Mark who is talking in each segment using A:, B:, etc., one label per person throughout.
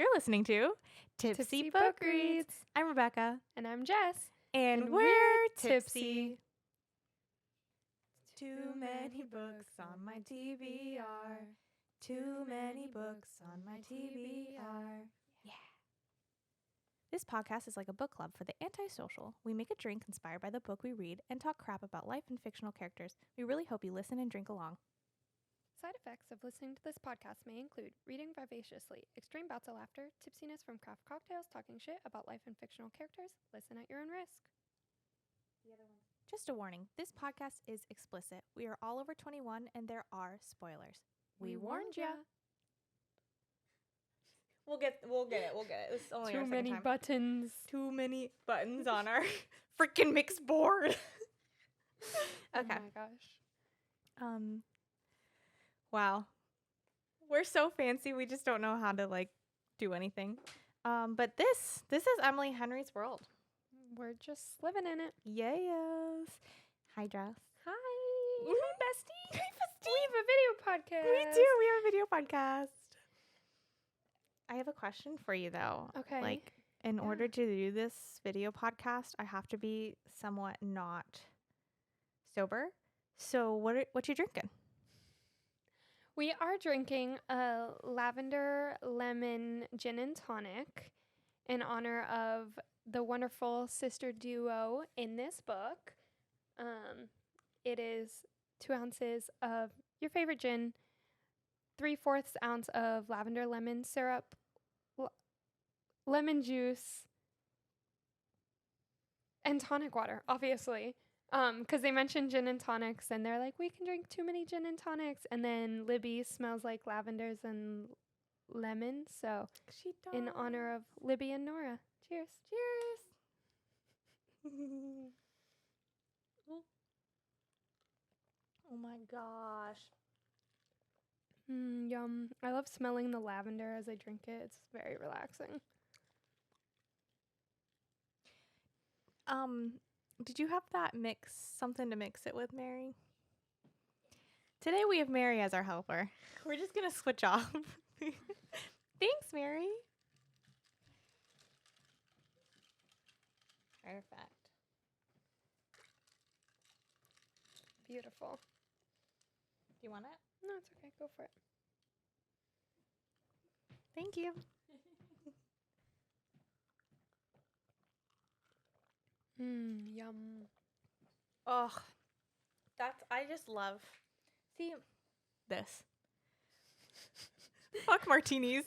A: You're listening to Tipsy Book Reads. I'm Rebecca.
B: And I'm Jess.
A: And we're tipsy. Too many books on my TBR. Too many books on my TBR. Yeah. This podcast is like a book club for the antisocial. We make a drink inspired by the book we read and talk crap about life and fictional characters. We really hope you listen and drink along.
B: Side effects of listening to this podcast may include reading vivaciously, extreme bouts of laughter, tipsiness from craft cocktails, talking shit about life and fictional characters. Listen at your own risk.
A: Just a warning, this podcast is explicit. We are all over 21 and there are spoilers. We warned ya. We'll get it. This is only our
B: Too
A: second
B: many
A: time.
B: buttons.
A: Too many buttons on our freaking mixed board. Okay.
B: Oh my gosh.
A: Wow. We're so fancy, we just don't know how to do anything. But this is Emily Henry's world.
B: We're just living in it.
A: Yes. Hi, Jess.
B: Hi.
A: Hi,
B: bestie.
A: Hi, bestie.
B: We have a video podcast.
A: We do. We have a video podcast. I have a question for you, though.
B: Okay.
A: In order to do this video podcast, I have to be somewhat not sober. So what you drinking?
B: We are drinking a lavender lemon gin and tonic in honor of the wonderful sister duo in this book. It is 2 ounces of your favorite gin, 3/4 ounce of lavender lemon syrup, lemon juice, and tonic water, obviously. Because they mentioned gin and tonics, and they're like, we can drink too many gin and tonics. And then Libby smells like lavenders and lemon. So,
A: She does.
B: in honor of Libby and Nora, cheers.
A: Cheers. Oh my gosh.
B: Yum. I love smelling the lavender as I drink it. It's very relaxing.
A: Did you have that something to mix it with, Mary? Today we have Mary as our helper. We're just going to switch off. Thanks, Mary. Perfect.
B: Beautiful.
A: Do you want it?
B: No, it's okay. Go for it.
A: Thank you.
B: Yum.
A: Oh, I just love. See, this. Fuck martinis.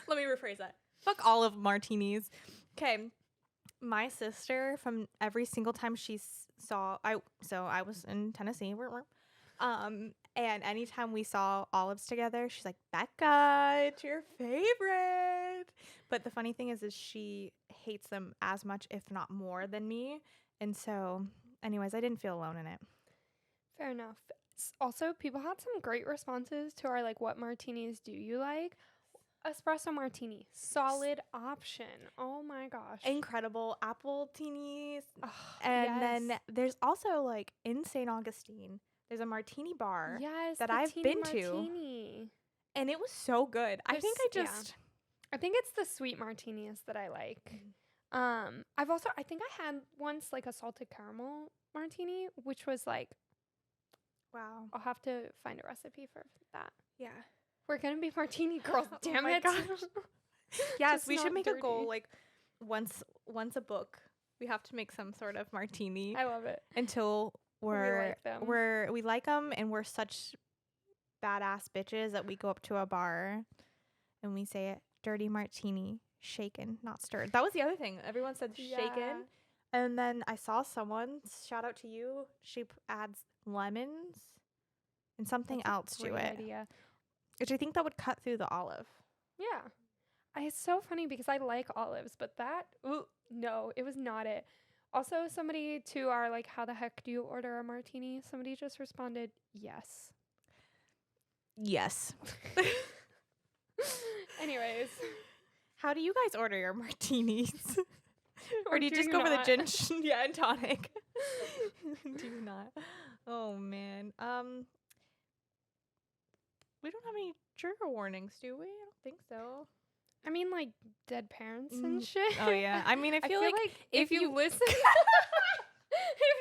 A: Let me rephrase that. Fuck all of martinis. Okay. My sister, from every single time she I was in Tennessee. And anytime we saw olives together, she's like, Becca, it's your favorite. But the funny thing is she hates them as much, if not more, than me. And so, anyways, I didn't feel alone in it.
B: Fair enough. Also, people had some great responses to our, what martinis do you like? Espresso martini. Solid option. Oh my gosh.
A: Incredible apple teenies.
B: Oh,
A: and then there's also, in St. Augustine, there's a martini bar that I've been
B: martini.
A: to. And it was so good. I think
B: I think it's the sweet martinis that I like. I think I had once a salted caramel martini, which was
A: wow.
B: I'll have to find a recipe for that.
A: Yeah.
B: We're going to be martini girls, damn
A: my
B: it.
A: Gosh. Yes, we should make
B: dirty.
A: a goal once a book. We have to make some sort of martini.
B: I love it.
A: Until we like them and we're such badass bitches that we go up to a bar and we say it, dirty martini, shaken, not stirred. That was the other thing. Everyone said shaken. And then I saw someone, shout out to you, she adds lemons and something else to it.
B: Idea.
A: Which I think that would cut through the olive.
B: Yeah. It's so funny because I like olives, but no, it was not it. Also, somebody to our how the heck do you order a martini? Somebody just responded, yes.
A: Yes.
B: Anyways.
A: How do you guys order your martinis? Or do you just go for the gin and tonic? Do you not? Oh, man. We don't have any trigger warnings, do we? I don't think so.
B: I mean, like dead parents and shit.
A: Oh yeah. I mean, I feel like
B: if you listen, if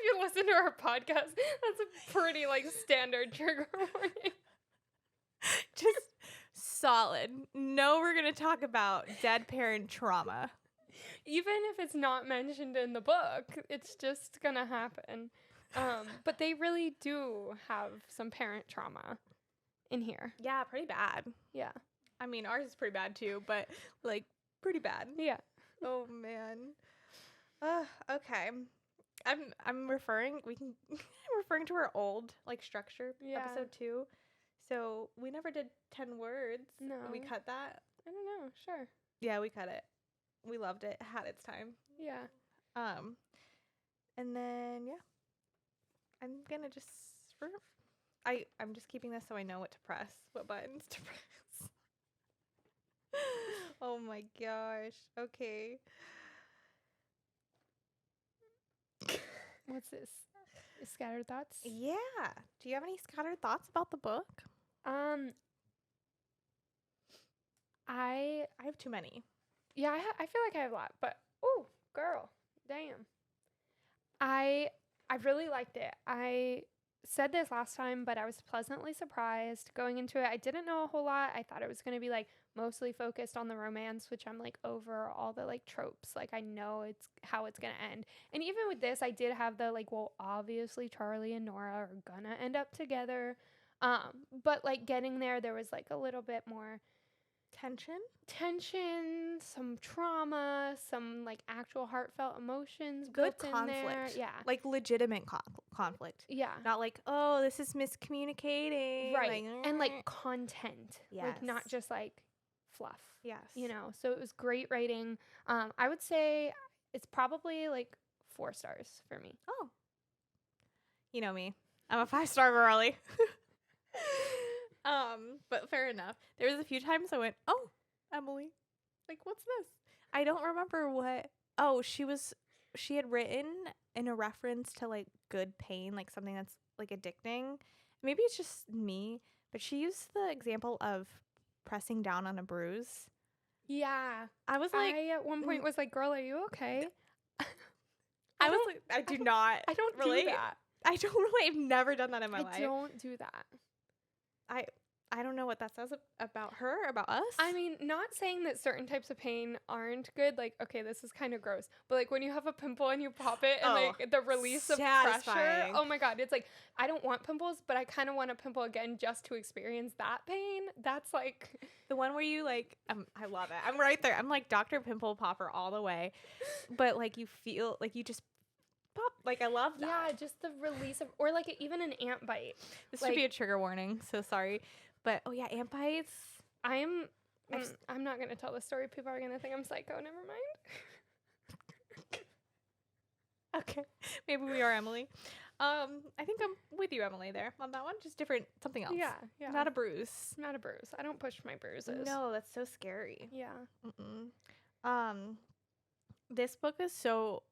B: you listen to our podcast, that's a pretty like standard trigger warning.
A: just solid. No, we're gonna talk about dead parent trauma.
B: Even if it's not mentioned in the book, it's just gonna happen. But they really do have some parent trauma in here.
A: Yeah, pretty bad.
B: Yeah.
A: I mean, ours is pretty bad too, but like pretty bad.
B: Yeah.
A: Oh man. Okay. I'm referring to our old like structure
B: Yeah.
A: episode 2. So we never did 10 words.
B: No.
A: We cut that.
B: I don't know. Sure.
A: Yeah, we cut it. We loved it. It had its time.
B: Yeah.
A: And then yeah. I'm gonna just I'm just keeping this so I know what to press, what buttons to press. Oh my gosh. Okay.
B: What's this? Scattered thoughts?
A: Yeah. Do you have any scattered thoughts about the book?
B: I
A: have too many.
B: Yeah, I feel like I have a lot, but oh, girl, damn. I really liked it. I said this last time, but I was pleasantly surprised going into it. I didn't know a whole lot. I thought it was going to be like mostly focused on the romance, which I'm like over all the like tropes. Like I know it's how it's going to end. And even with this, I did have the like, well, obviously Charlie and Nora are gonna end up together. But like getting there was like a little bit more tension, some trauma, some like actual heartfelt emotions,
A: good
B: built
A: conflict.
B: In there. Yeah,
A: like legitimate conflict.
B: Yeah,
A: not like, oh, this is miscommunicating,
B: right?
A: Like,
B: and like content,
A: yes.
B: Like not just like fluff.
A: Yes,
B: you know. So it was great writing. I would say it's probably like 4 stars for me.
A: Oh, you know me, I'm a 5-star girly. But fair enough. There was a few times I went, oh, Emily, like, what's this? I don't remember what. Oh, she had written in a reference to like good pain, like something that's like addicting. Maybe it's just me, but she used the example of pressing down on a bruise.
B: Yeah.
A: I was like,
B: I at one point was like, girl, are you okay?
A: I was like, I do not.
B: I don't
A: relate.
B: do that.
A: I don't really. I've never done that in my life.
B: I don't do that.
A: I don't know what that says about her, about us.
B: I mean, not saying that certain types of pain aren't good. Like, okay, this is kind of gross. But like when you have a pimple and you pop it and like the release of pressure. Oh my God. It's like, I don't want pimples, but I kind of want a pimple again just to experience that pain. That's like
A: the one where you like, I love it. I'm right there. I'm like Dr. Pimple Popper all the way. But like you feel like you just pop. Like I love that.
B: Yeah, just the release of, or like even an ant bite.
A: This should be a trigger warning. So sorry. But oh yeah, ant bites.
B: I'm not gonna tell the story. People are gonna think I'm psycho. Never mind.
A: Okay, maybe we are Emily. I think I'm with you, Emily, there on that one. Just different, something else.
B: Yeah.
A: Not a bruise.
B: Not a bruise. I don't push my bruises.
A: No, that's so scary.
B: Yeah.
A: This book is so,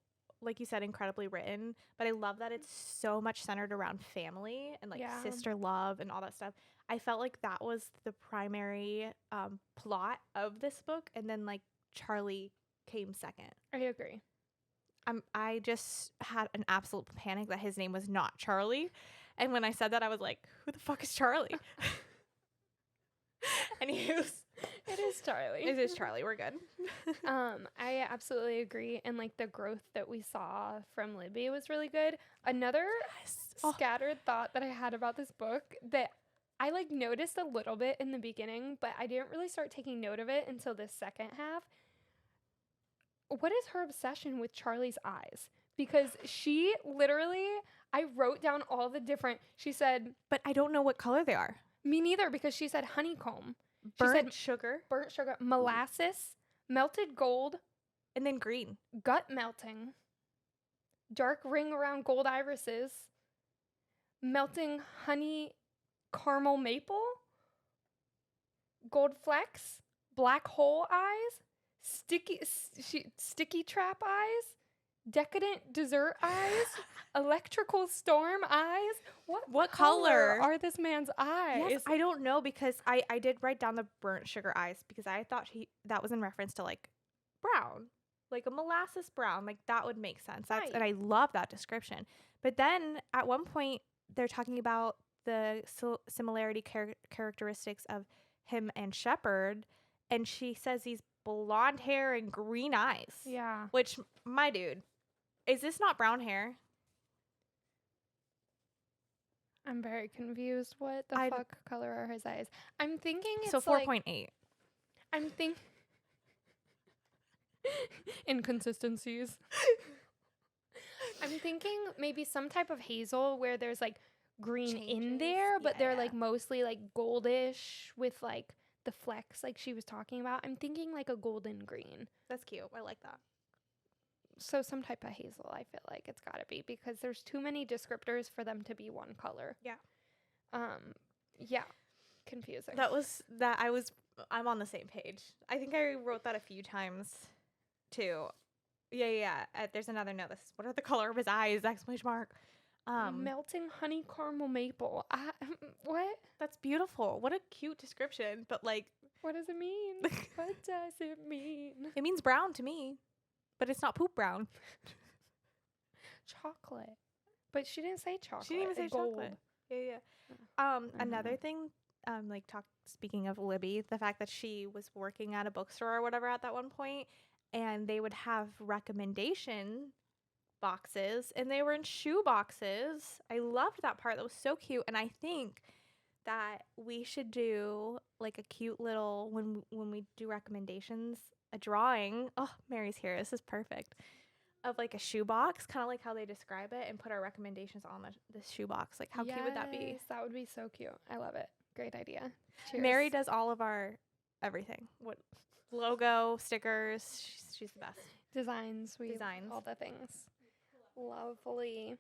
A: like you said, incredibly written, but I love that it's so much centered around family and like sister love and all that stuff. I felt like that was the primary plot of this book, and then like Charlie came second.
B: I agree.
A: I just had an absolute panic that his name was not Charlie, and when I said that, I was like, "Who the fuck is Charlie?" And
B: it is Charlie.
A: It is Charlie. We're good.
B: I absolutely agree, and like the growth that we saw from Libby was really good. Another scattered thought that I had about this book that I like noticed a little bit in the beginning, but I didn't really start taking note of it until the second half. What is her obsession with Charlie's eyes? Because she literally, I wrote down all the different, she said,
A: but I don't know what color they are.
B: Me neither, because she said honeycomb.
A: Burnt sugar,
B: molasses, melted gold,
A: and then green.
B: Gut melting, dark ring around gold irises, melting honey caramel maple, gold flecks, black hole eyes, sticky trap eyes, decadent dessert eyes, electrical storm eyes.
A: What
B: color
A: color?
B: are this man's eyes?
A: Yes, I don't know because I did write down the burnt sugar eyes because I thought that was in reference to like brown, like a molasses brown. Like that would make sense. And
B: Right.
A: I love that description. But then at one point they're talking about the similarity characteristics of him and Shepard, and she says he's blonde hair and green eyes.
B: Yeah.
A: Which, my dude, is this not brown hair?
B: I'm very confused. What the
A: I-
B: fuck color are his eyes? I'm thinking it's
A: So
B: like
A: 4.8.
B: I'm think inconsistencies. I'm thinking maybe some type of hazel where there's like green in
A: Changes.
B: there, but
A: Yeah,
B: they're
A: yeah.
B: like mostly like goldish with like the flecks like she was talking about. I'm thinking like a golden green.
A: That's cute. I like that.
B: So some type of hazel, I feel like it's got to be because there's too many descriptors for them to be one color.
A: Yeah.
B: Yeah. Confusing.
A: I'm on the same page. I think I wrote that a few times too. Yeah. There's another note. This is, what are the color of his eyes? Exclamation mark.
B: Melting honey caramel maple. What?
A: That's beautiful. What a cute description. But like,
B: What does it mean? What does it mean?
A: it means brown to me, but it's not poop brown.
B: Chocolate. But she didn't say chocolate.
A: She didn't even say
B: gold.
A: chocolate. Yeah.
B: don't
A: Another
B: know.
A: thing, speaking of Libby, the fact that she was working at a bookstore or whatever at that one point, and they would have recommendation boxes, and they were in shoe boxes. I loved that part. That was so cute, and I think that we should do like a cute little when we do recommendations, a drawing. Oh, Mary's here. This is perfect. Of like a shoebox, kind of like how they describe it, and put our recommendations on the shoebox. Like, how cute would that be?
B: Yes, that would be so cute. I love it. Great idea. Cheers.
A: Mary does all of our everything. What logo, stickers. She's the best.
B: Designs.
A: Designs.
B: All the things. Lovely.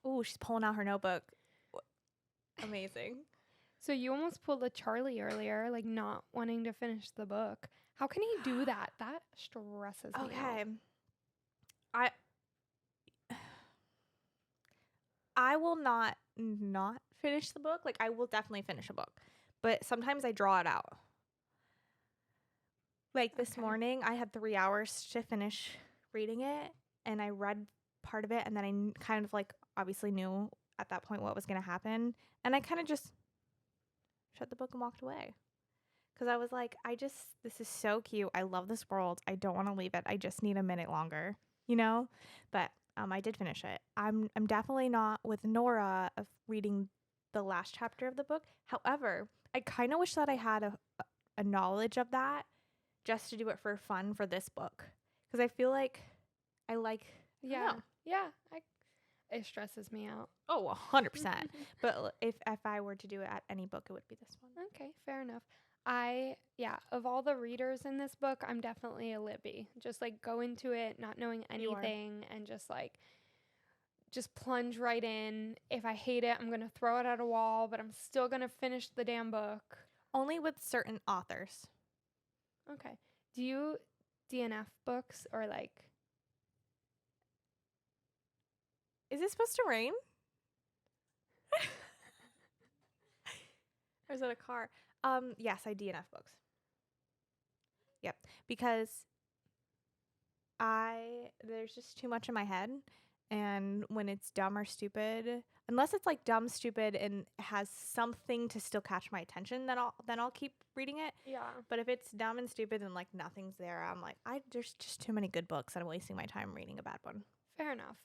A: Ooh, she's pulling out her notebook. Amazing.
B: So you almost pulled a Charlie earlier, like not wanting to finish the book. How can he do that? That stresses me out.
A: I will not finish the book. Like, I will definitely finish a book, but sometimes I draw it out. Like this
B: Okay.
A: morning, I had 3 hours to finish reading it, and I read part of it, and then I kind of like obviously knew at that point what was going to happen, and I kind of just shut the book and walked away. Because I was like, this is so cute. I love this world. I don't want to leave it. I just need a minute longer, you know? But I did finish it. I'm definitely not with Nora of reading the last chapter of the book. However, I kind of wish that I had a knowledge of that just to do it for fun for this book. Because I feel like I don't
B: Yeah.
A: know.
B: Yeah. It stresses me out.
A: Oh, 100%. But if I were to do it at any book, it would be this one.
B: Okay, fair enough. Of all the readers in this book, I'm definitely a Libby. Just like go into it not knowing
A: You are.
B: anything and just plunge right in. If I hate it, I'm going to throw it at a wall, but I'm still going to finish the damn book.
A: Only with certain authors.
B: Okay. Do you DNF books or like
A: Is it supposed to rain? Or is it a car? Yes, I DNF books. Yep, because there's just too much in my head, and when it's dumb or stupid, unless it's like dumb, stupid, and has something to still catch my attention, then I'll keep reading it.
B: Yeah.
A: But if it's dumb and stupid and like nothing's there, I'm like, there's just too many good books, and I'm wasting my time reading a bad one.
B: Fair enough.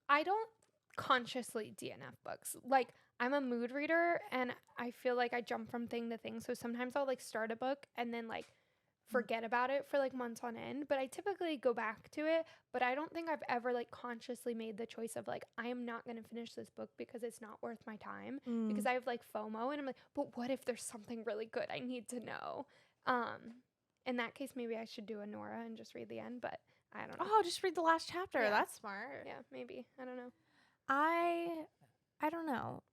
B: I don't consciously DNF books. Like, I'm a mood reader and I feel like I jump from thing to thing. So sometimes I'll like start a book and then like forget about it for like months on end. But I typically go back to it. But I don't think I've ever like consciously made the choice of like, I am not going to finish this book because it's not worth my time. Because I have like FOMO and I'm like, but what if there's something really good I need to know? In that case, maybe I should do a Nora and just read the end. But I don't know.
A: Oh, just read the last chapter.
B: Yeah.
A: That's smart.
B: Yeah, maybe. I don't know.
A: I don't know.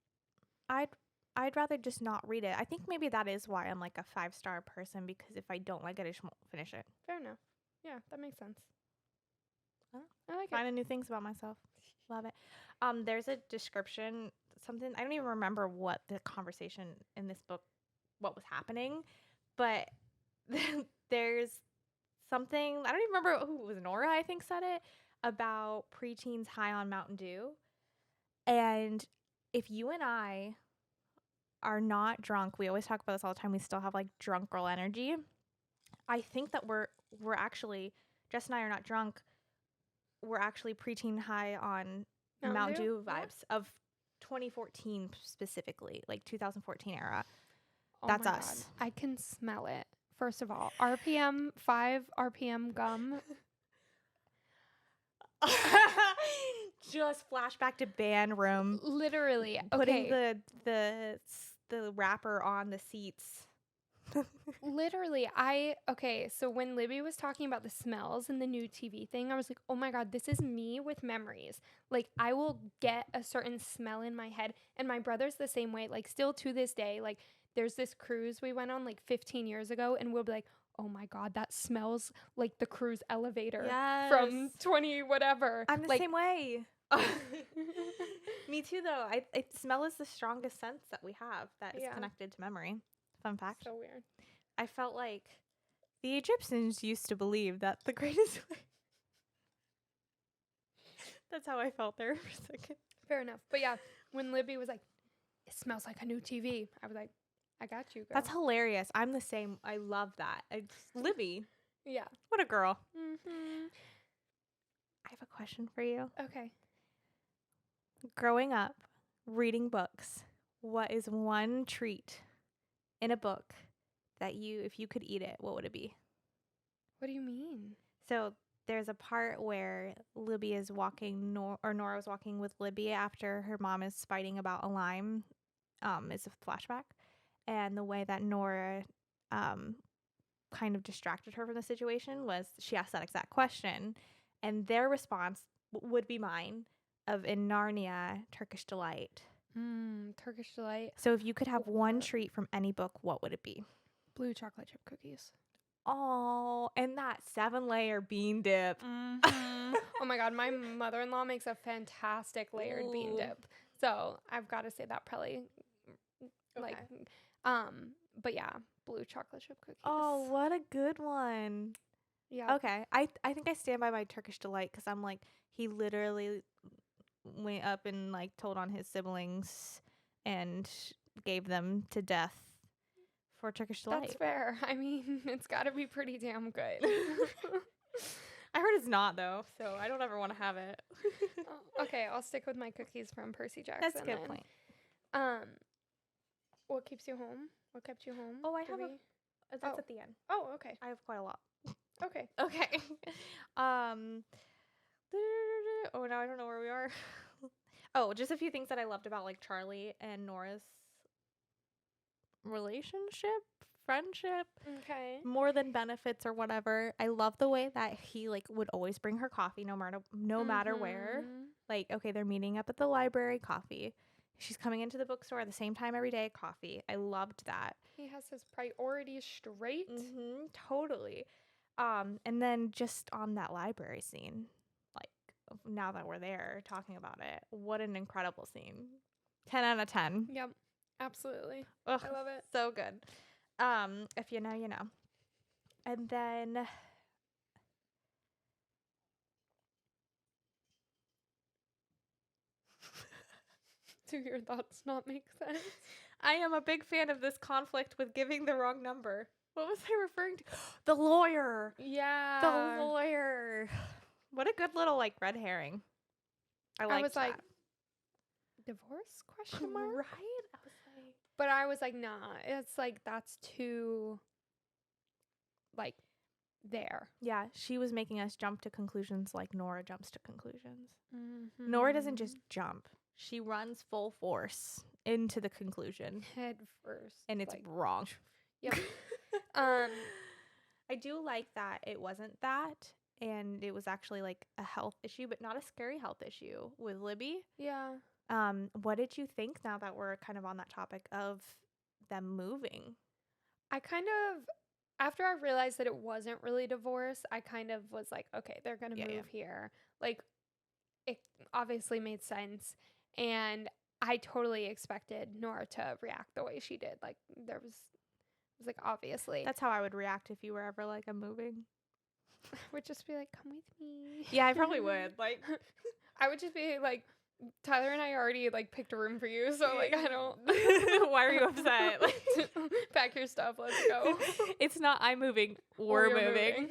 A: I'd rather just not read it. I think maybe that is why I'm like a 5-star person, because if I don't like it, I just won't finish it.
B: Fair enough. Yeah, that makes sense. I like it.
A: Finding new things about myself. Love it. There's a description, something, I don't even remember what the conversation in this book, what was happening, but there's something, I don't even remember who it was, Nora, I think, said it, about preteens high on Mountain Dew. And if you and I are not drunk, we always talk about this all the time, we still have like drunk girl energy. I think that we're actually, Jess and I are not drunk, we're actually preteen high on Mountain Dew vibes of 2014 specifically, like 2014 era.
B: Oh
A: That's
B: my
A: us.
B: God. I can smell it. First of all, RPM 5 RPM gum.
A: Just flashback to band room,
B: Literally.
A: putting
B: Okay.
A: the wrapper on the seats.
B: Literally, so when Libby was talking about the smells and the new TV thing, I was like, oh my God, this is me with memories. Like, I will get a certain smell in my head. And my brother's the same way. Like, still to this day, like, there's this cruise we went on like 15 years ago, and we'll be like, oh my God, that smells like the cruise elevator from 20 whatever.
A: I'm the
B: like,
A: same way. Me too, though. I smell is the strongest sense that we have that is connected to memory. Fun fact.
B: So weird.
A: I felt like the Egyptians used to believe that the greatest way. That's how I felt there for a second.
B: Fair enough. But yeah, when Libby was like, it smells like a new TV, I was like, I got you, girl.
A: That's hilarious. I'm the same. I love that. Libby.
B: Yeah.
A: What a girl.
B: Mm-hmm.
A: I have a question for you.
B: Okay.
A: Growing up, reading books, what is one treat in a book that if you could eat it, what would it be?
B: What do you mean?
A: So there's a part where Libby is walking, Nora was walking with Libby after her mom is fighting about a lime. It's a flashback. And the way that Nora kind of distracted her from the situation was she asked that exact question. And their response would be mine of in Narnia, Turkish Delight.
B: Turkish Delight.
A: So if you could have one treat from any book, what would it be?
B: Blue chocolate chip cookies.
A: Oh, and that 7-layer bean dip.
B: Mm-hmm. Oh my God, my mother-in-law makes a fantastic layered bean dip. So I've got to say that probably, like, but yeah, blue chocolate chip cookies.
A: Oh, what a good one.
B: Yeah.
A: Okay, I think I stand by my Turkish Delight because I'm like, he literally went up and like told on his siblings and gave them to death for Turkish Delight.
B: That's fair. I mean, it's got to be pretty damn good.
A: I heard it's not though, so I don't ever want to have it.
B: Okay, I'll stick with my cookies from Percy Jackson.
A: That's a good point.
B: What keeps you home? What kept you home?
A: Oh, I have that's at the end.
B: Oh, okay.
A: I have quite a lot.
B: Okay.
A: Okay. Oh, now I don't know where we are. Oh, just a few things that I loved about like Charlie and Nora's relationship, friendship.
B: Okay.
A: More than benefits or whatever. I love the way that he like would always bring her coffee no matter where. Like, okay, they're meeting up at the library, coffee. She's coming into the bookstore at the same time every day, coffee. I loved that.
B: He has his priorities straight.
A: Mm-hmm, totally. And then just on that library scene, like now that we're there talking about it, what an incredible scene. 10 out of 10.
B: Yep, absolutely.
A: Ugh,
B: I love it.
A: So good. If you know, you know. And then
B: Do your thoughts not make sense?
A: I am a big fan of this conflict with giving the wrong number. What was I referring to? The lawyer.
B: Yeah.
A: The lawyer. What a good little like red herring. I was
B: like,
A: that.
B: Divorce question mark?
A: Right? I was like,
B: but I was like, nah. It's like that's too like there.
A: yeah, she was making us jump to conclusions like Nora jumps to conclusions.
B: Mm-hmm.
A: Nora doesn't just jump. She runs full force into the conclusion.
B: Head first.
A: And it's
B: like,
A: wrong.
B: Yep.
A: I do like that it wasn't that, and it was actually like a health issue, but not a scary health issue with Libby.
B: Yeah.
A: What did you think now that we're kind of on that topic of them moving?
B: I after I realized that it wasn't really divorce, I kind of was like, okay, they're going to
A: Yeah,
B: move here. Like, it obviously made sense. And I totally expected Nora to react the way she did. Like, it was like, obviously.
A: That's how I would react if you were ever like, I'm moving.
B: Would just be like, come with me.
A: Yeah, I probably would. Like,
B: I would just be like, Tyler and I already like picked a room for you, so like I don't.
A: Why are you upset? Like,
B: pack your stuff. Let's go.
A: It's not I'm moving.
B: Or
A: We're
B: you're
A: moving.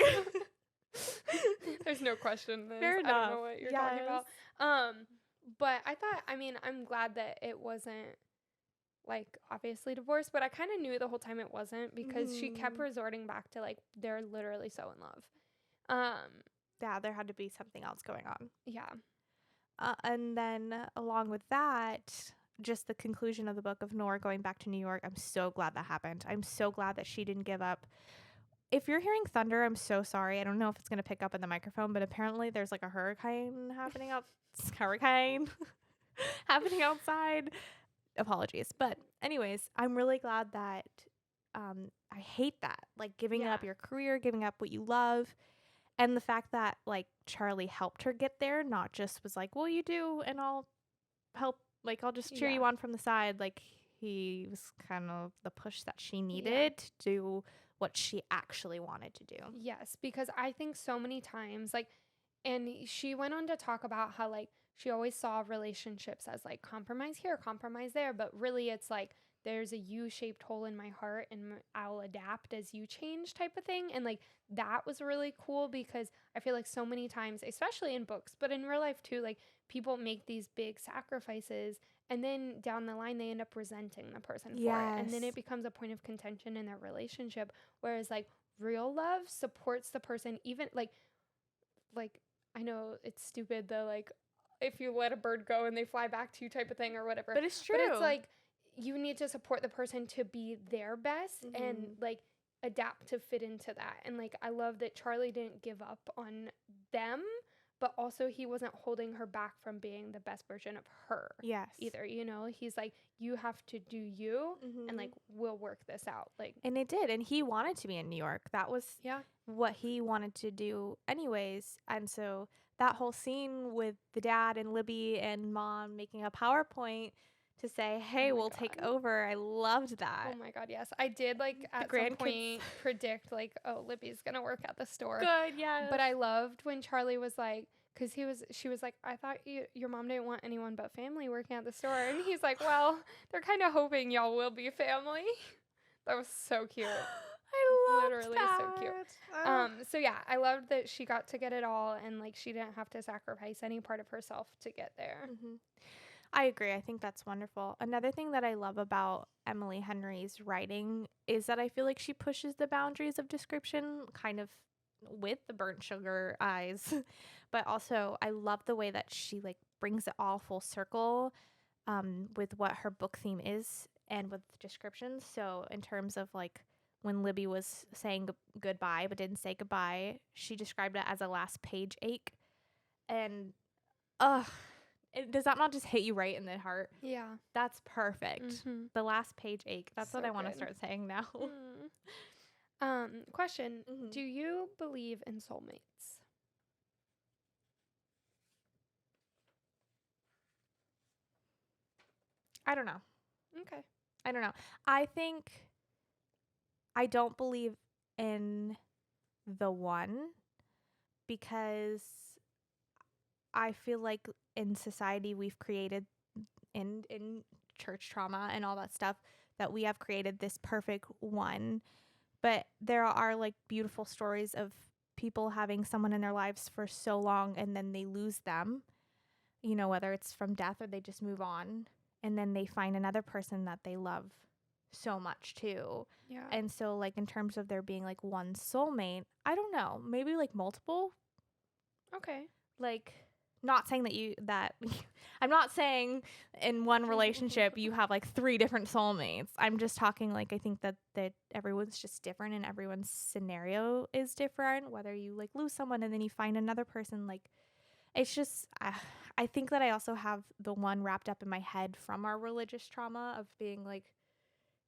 B: There's no question. In this.
A: Fair
B: I
A: enough.
B: don't know what you're talking about. But I thought. I mean, I'm glad that it wasn't like obviously divorced, but I kind of knew the whole time it wasn't because she kept resorting back to like they're literally so in love.
A: Yeah, there had to be something else going on.
B: Yeah.
A: And then along with that, just the conclusion of the book of Nora going back to New York. I'm so glad that happened. I'm so glad that she didn't give up. If you're hearing thunder, I'm so sorry. I don't know if it's going to pick up in the microphone, but apparently there's like a hurricane happening happening outside. Apologies. But anyways, I'm really glad that I hate that. Like giving up your career, giving up what you love. And the fact that like Charlie helped her get there, not just was like, well, you do, and I'll help, like, I'll just cheer you on from the side. Like, he was kind of the push that she needed to do what she actually wanted to do.
B: Yes, because I think so many times, like, and she went on to talk about how, like, she always saw relationships as, like, compromise here, compromise there, but really it's like, there's a U-shaped hole in my heart and I'll adapt as you change type of thing. And like that was really cool because I feel like so many times, especially in books, but in real life too, like people make these big sacrifices and then down the line they end up resenting the person for it. And then it becomes a point of contention in their relationship. Whereas like real love supports the person even like I know it's stupid the like if you let a bird go and they fly back to you type of thing or whatever.
A: But it's true.
B: But it's like you need to support the person to be their best and like adapt to fit into that. And like I love that Charlie didn't give up on them, but also he wasn't holding her back from being the best version of her. Either, you know, he's like, you have to do you and like we'll work this out. Like,
A: and it did. And he wanted to be in New York. That was what he wanted to do anyways. And so that whole scene with the dad and Libby and mom making a PowerPoint to say, hey, we'll take over. I loved that.
B: Oh my God, yes. I did like at some point predict like, oh, Libby's going to work at the store.
A: Good, yeah.
B: But I loved when Charlie was like, because she was like, I thought your mom didn't want anyone but family working at the store. And he's like, well, they're kind of hoping y'all will be family. That was so cute.
A: I loved
B: literally
A: that.
B: So cute. So yeah, I loved that she got to get it all and like she didn't have to sacrifice any part of herself to get there.
A: I agree. I think that's wonderful. Another thing that I love about Emily Henry's writing is that I feel like she pushes the boundaries of description kind of with the burnt sugar eyes. But also I love the way that she like brings it all full circle with what her book theme is and with descriptions. So in terms of like when Libby was saying goodbye but didn't say goodbye, she described it as a last page ache. And does that not just hit you right in the heart?
B: Yeah.
A: That's perfect. The last page ache. That's
B: So
A: what I want to
B: good.
A: start saying now.
B: Question. Do you believe in soulmates?
A: I don't know.
B: Okay.
A: I don't know. I think I don't believe in the one because I feel like in society we've created in church trauma and all that stuff that we have created this perfect one. But there are like beautiful stories of people having someone in their lives for so long and then they lose them, you know, whether it's from death or they just move on and then they find another person that they love so much too.
B: Yeah.
A: And so like in terms of there being like one soulmate, I don't know, maybe like multiple.
B: Okay.
A: Like not saying that I'm not saying in one relationship you have like 3 different soulmates. I'm just talking like I think that everyone's just different and everyone's scenario is different, whether you like lose someone and then you find another person. Like it's just I think that I also have the one wrapped up in my head from our religious trauma of being like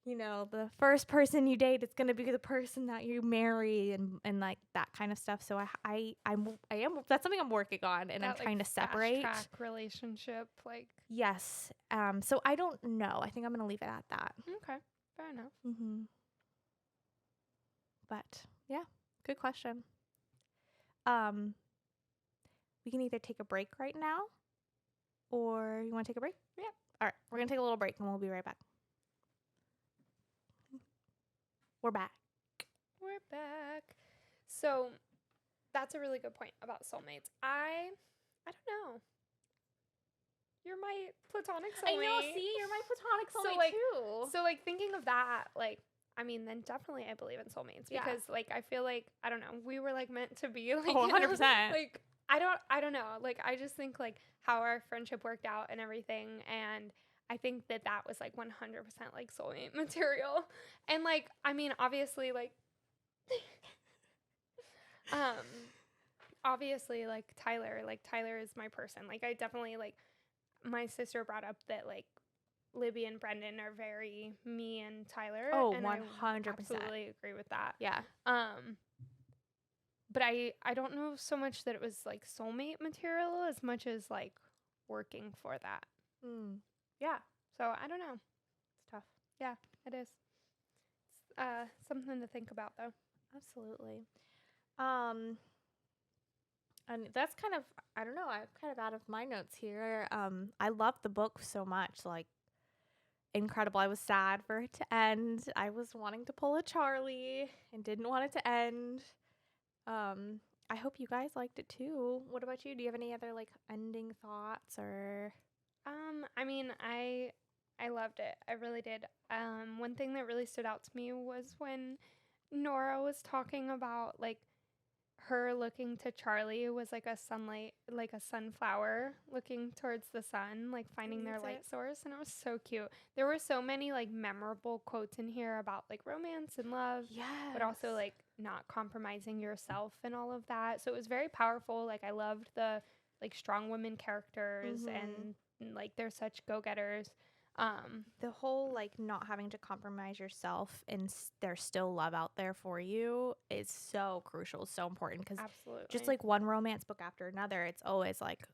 A: you know, the first person you date is going to be the person that you marry and like that kind of stuff. So I am that's something I'm working on, and I'm
B: That, like,
A: trying to
B: fast
A: separate.
B: track relationship, like.
A: Yes. So I don't know. I think I'm going to leave it at that.
B: Okay, fair enough.
A: But yeah, good question. We can either take a break right now, or you want to take a break?
B: Yeah.
A: All right, we're going to take a little break and we'll be right back. We're back.
B: We're back. So that's a really good point about soulmates. I don't know. You're my platonic soulmate.
A: I know, see? You're my platonic soulmate
B: like,
A: too.
B: So, like, thinking of that, like, I mean, then definitely I believe in soulmates
A: Yeah.
B: because, like, I feel like, I don't know, we were, like, meant to be, like,
A: Oh, 100%.
B: Like, I don't know. Like, I just think, like, how our friendship worked out and everything, and I think that was, like, 100%, like, soulmate material. And, like, I mean, obviously, like, obviously, like, Tyler is my person. Like, I definitely, like, my sister brought up that, like, Libby and Brendan are very me and Tyler.
A: Oh,
B: and
A: 100%.
B: I absolutely agree with that.
A: Yeah.
B: But I don't know so much that it was, like, soulmate material as much as, like, working for that.
A: Yeah.
B: So I don't know.
A: It's tough.
B: Yeah, it is. It's something to think about, though.
A: Absolutely. And that's kind of, I don't know, I'm kind of out of my notes here. I love the book so much, like, incredible. I was sad for it to end. I was wanting to pull a Charlie and didn't want it to end. I hope you guys liked it too. What about you? Do you have any other, like, ending thoughts or?
B: I mean, I loved it. I really did. One thing that really stood out to me was when Nora was talking about, like, her looking to Charlie was like a sunlight, like a sunflower looking towards the sun, like finding their light source. And it was so cute. There were so many, like, memorable quotes in here about, like, romance and love, but also, like, not compromising yourself and all of that. So it was very powerful. Like, I loved the, like, strong women characters and, like, they're such go-getters.
A: The whole, like, not having to compromise yourself and there's still love out there for you is so crucial, so important, because
B: absolutely,
A: just like one romance book after another, it's always like,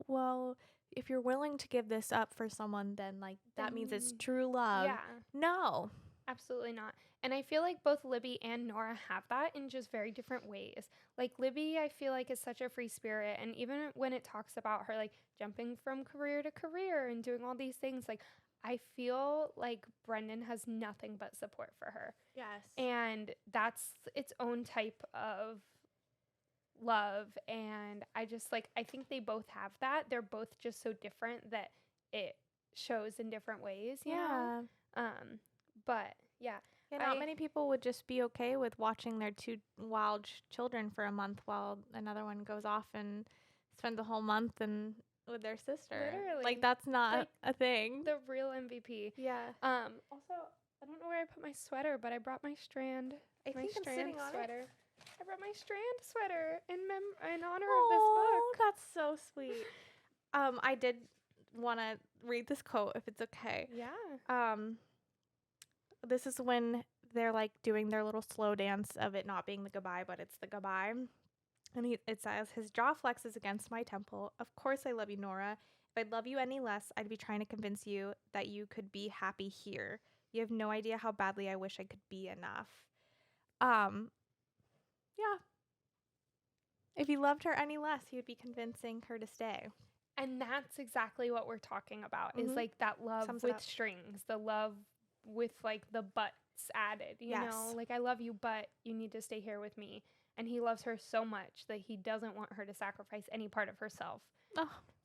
A: well, if you're willing to give this up for someone, then, like, that means it's true love.
B: Yeah.
A: No.
B: Absolutely not. And I feel like both Libby and Nora have that in just very different ways. Like, Libby, I feel like, is such a free spirit. And even when it talks about her, like, jumping from career to career and doing all these things, like, I feel like Brendan has nothing but support for her.
A: Yes.
B: And that's its own type of love. And I just, like, I think they both have that. They're both just so different that it shows in different ways, you know? But yeah.
A: Not many people would just be okay with watching their two wild children for a month while another one goes off and spends a whole month with their sister.
B: Literally.
A: Like, that's not
B: Like,
A: a thing.
B: The real MVP.
A: Yeah.
B: Also, I don't know where I put my sweater, but I brought my Strand.
A: I think I'm sitting on
B: sweater. I brought my Strand sweater in honor
A: of
B: this book.
A: That's so sweet. I did want to read this quote if it's okay.
B: Yeah.
A: This is when they're, like, doing their little slow dance of it not being the goodbye, but it's the goodbye. And it says, his jaw flexes against my temple. Of course I love you, Nora. If I'd love you any less, I'd be trying to convince you that you could be happy here. You have no idea how badly I wish I could be enough. Yeah. If he loved her any less, he would be convincing her to stay.
B: And that's exactly what we're talking about, is, like, that love with strings, the love with, like, the buts added, you know? Like, I love you, but you need to stay here with me. And he loves her so much that he doesn't want her to sacrifice any part of herself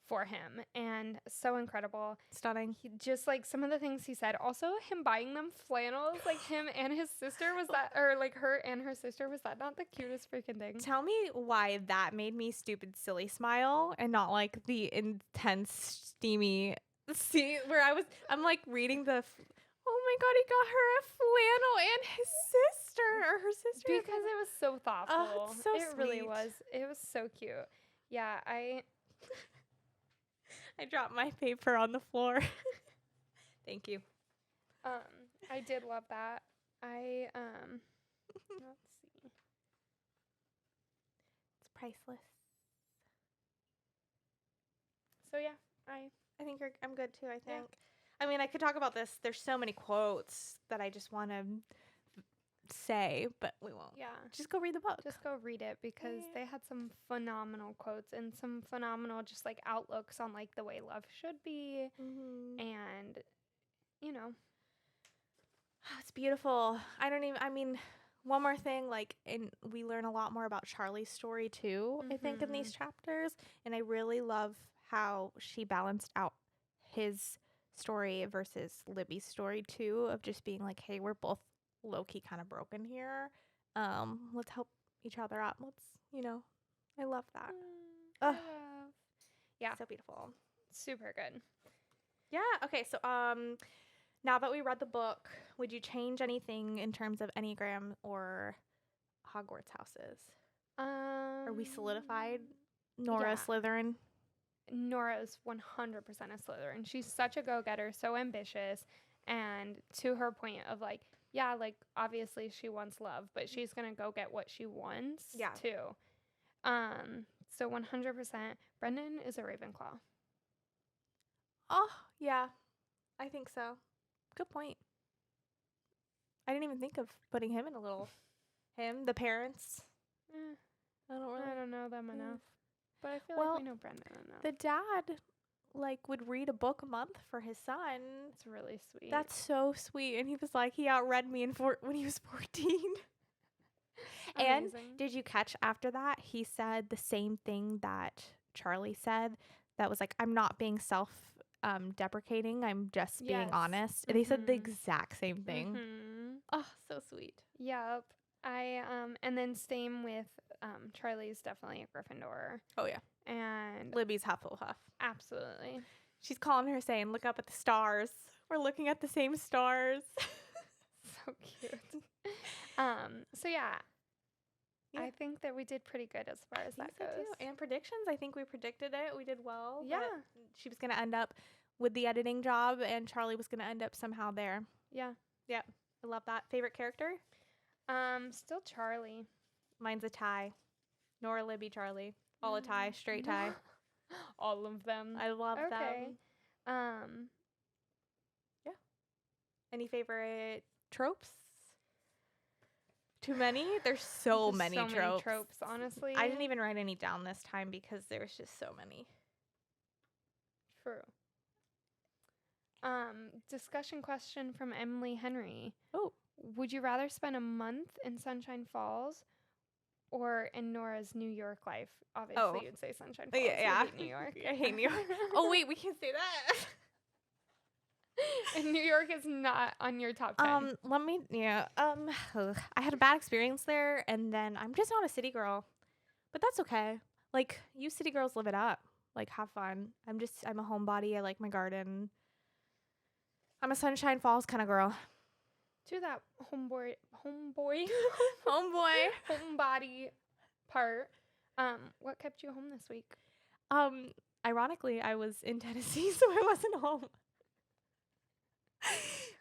B: for him. And so incredible.
A: Stunning.
B: He just, like, some of the things he said. Also, him buying them flannels, like, him and his sister, was that, or, like, her and her sister, was that not the cutest freaking thing?
A: Tell me why that made me stupid, silly smile and not, like, the intense, steamy, where I'm, like, reading oh my God, he got her a flannel and his sister, or her sister.
B: Because it was so thoughtful.
A: Oh, it's so
B: It really was. It was so cute. Yeah, I
A: dropped my paper on the floor. Thank you.
B: I did love that. Let's see.
A: It's priceless.
B: So yeah,
A: I think I'm good too, I
B: Yeah.
A: think. I mean, I could talk about this. There's so many quotes that I just want to say, but we won't.
B: yeah.
A: Just go read the book.
B: Just go read it because
A: Yeah.
B: they had some phenomenal quotes and some phenomenal just like outlooks on like the way love should be, and you know.
A: It's beautiful. I mean, one more thing, like, and we learn a lot more about Charlie's story too, I think, in these chapters. And I really love how she balanced out his story versus Libby's story too, of just being like, hey, we're both low key kind of broken here. Let's help each other out. I love that.
B: I
A: Ugh,
B: love. Yeah,
A: so beautiful.
B: super good.
A: Yeah. Okay. So, now that we read the book, would you change anything in terms of Enneagram or Hogwarts houses? Are we solidified? Nora
B: yeah.
A: Slytherin.
B: Nora's 100% a Slytherin. She's such a go-getter, so ambitious, and to her point of like, yeah, like obviously she wants love, but she's gonna go get what she wants too. So 100%. Brendan is a Ravenclaw.
A: Oh, yeah. I think so. Good point. I didn't even think of putting him in a little. Him, the parents. I
B: don't know them enough, but I feel
A: Well,
B: like we know Brendan enough.
A: The dad, like, would read a book a month for his son.
B: It's really sweet.
A: That's so sweet. And he was like, he outread me when he was 14. And did you catch after that? He said the same thing that Charlie said. That was like, I'm not being deprecating. I'm just being honest. And they said the exact same thing. Oh, so sweet.
B: Yep. And then same with Charlie's definitely a Gryffindor.
A: Oh yeah.
B: And
A: Libby's Hufflepuff.
B: Absolutely.
A: She's calling her saying, look up at the stars. We're looking at the same stars.
B: So cute. So yeah. I think that we did pretty good as far as that goes.
A: Too. And predictions, I think we predicted it. We did well.
B: Yeah.
A: She was going to end up with the editing job, and Charlie was going to end up somehow there.
B: Yeah.
A: Yeah. I love that. Favorite character?
B: Still Charlie.
A: Mine's a tie. Nora, Libby, Charlie. All a tie. Straight tie.
B: All of them.
A: I love them.
B: Yeah.
A: Any favorite tropes? Too many? There's so many tropes.
B: Many tropes, honestly.
A: I didn't even write any down this time because there was just so many.
B: True. Discussion question from Emily Henry.
A: Oh.
B: Would you rather spend a month in Sunshine Falls or in Nora's New York life? Obviously, you'd say Sunshine Falls.
A: Yeah.
B: You hate New York.
A: I hate New York. Oh, wait, we can say that.
B: And New York is not on your top 10.
A: I had a bad experience there, and then I'm just not a city girl. But that's okay. Like, you city girls live it up. Like, have fun. I'm a homebody. I like my garden. I'm a Sunshine Falls kind of girl.
B: To that homebody part, what kept you home this week?
A: Ironically, I was in Tennessee, so I wasn't home.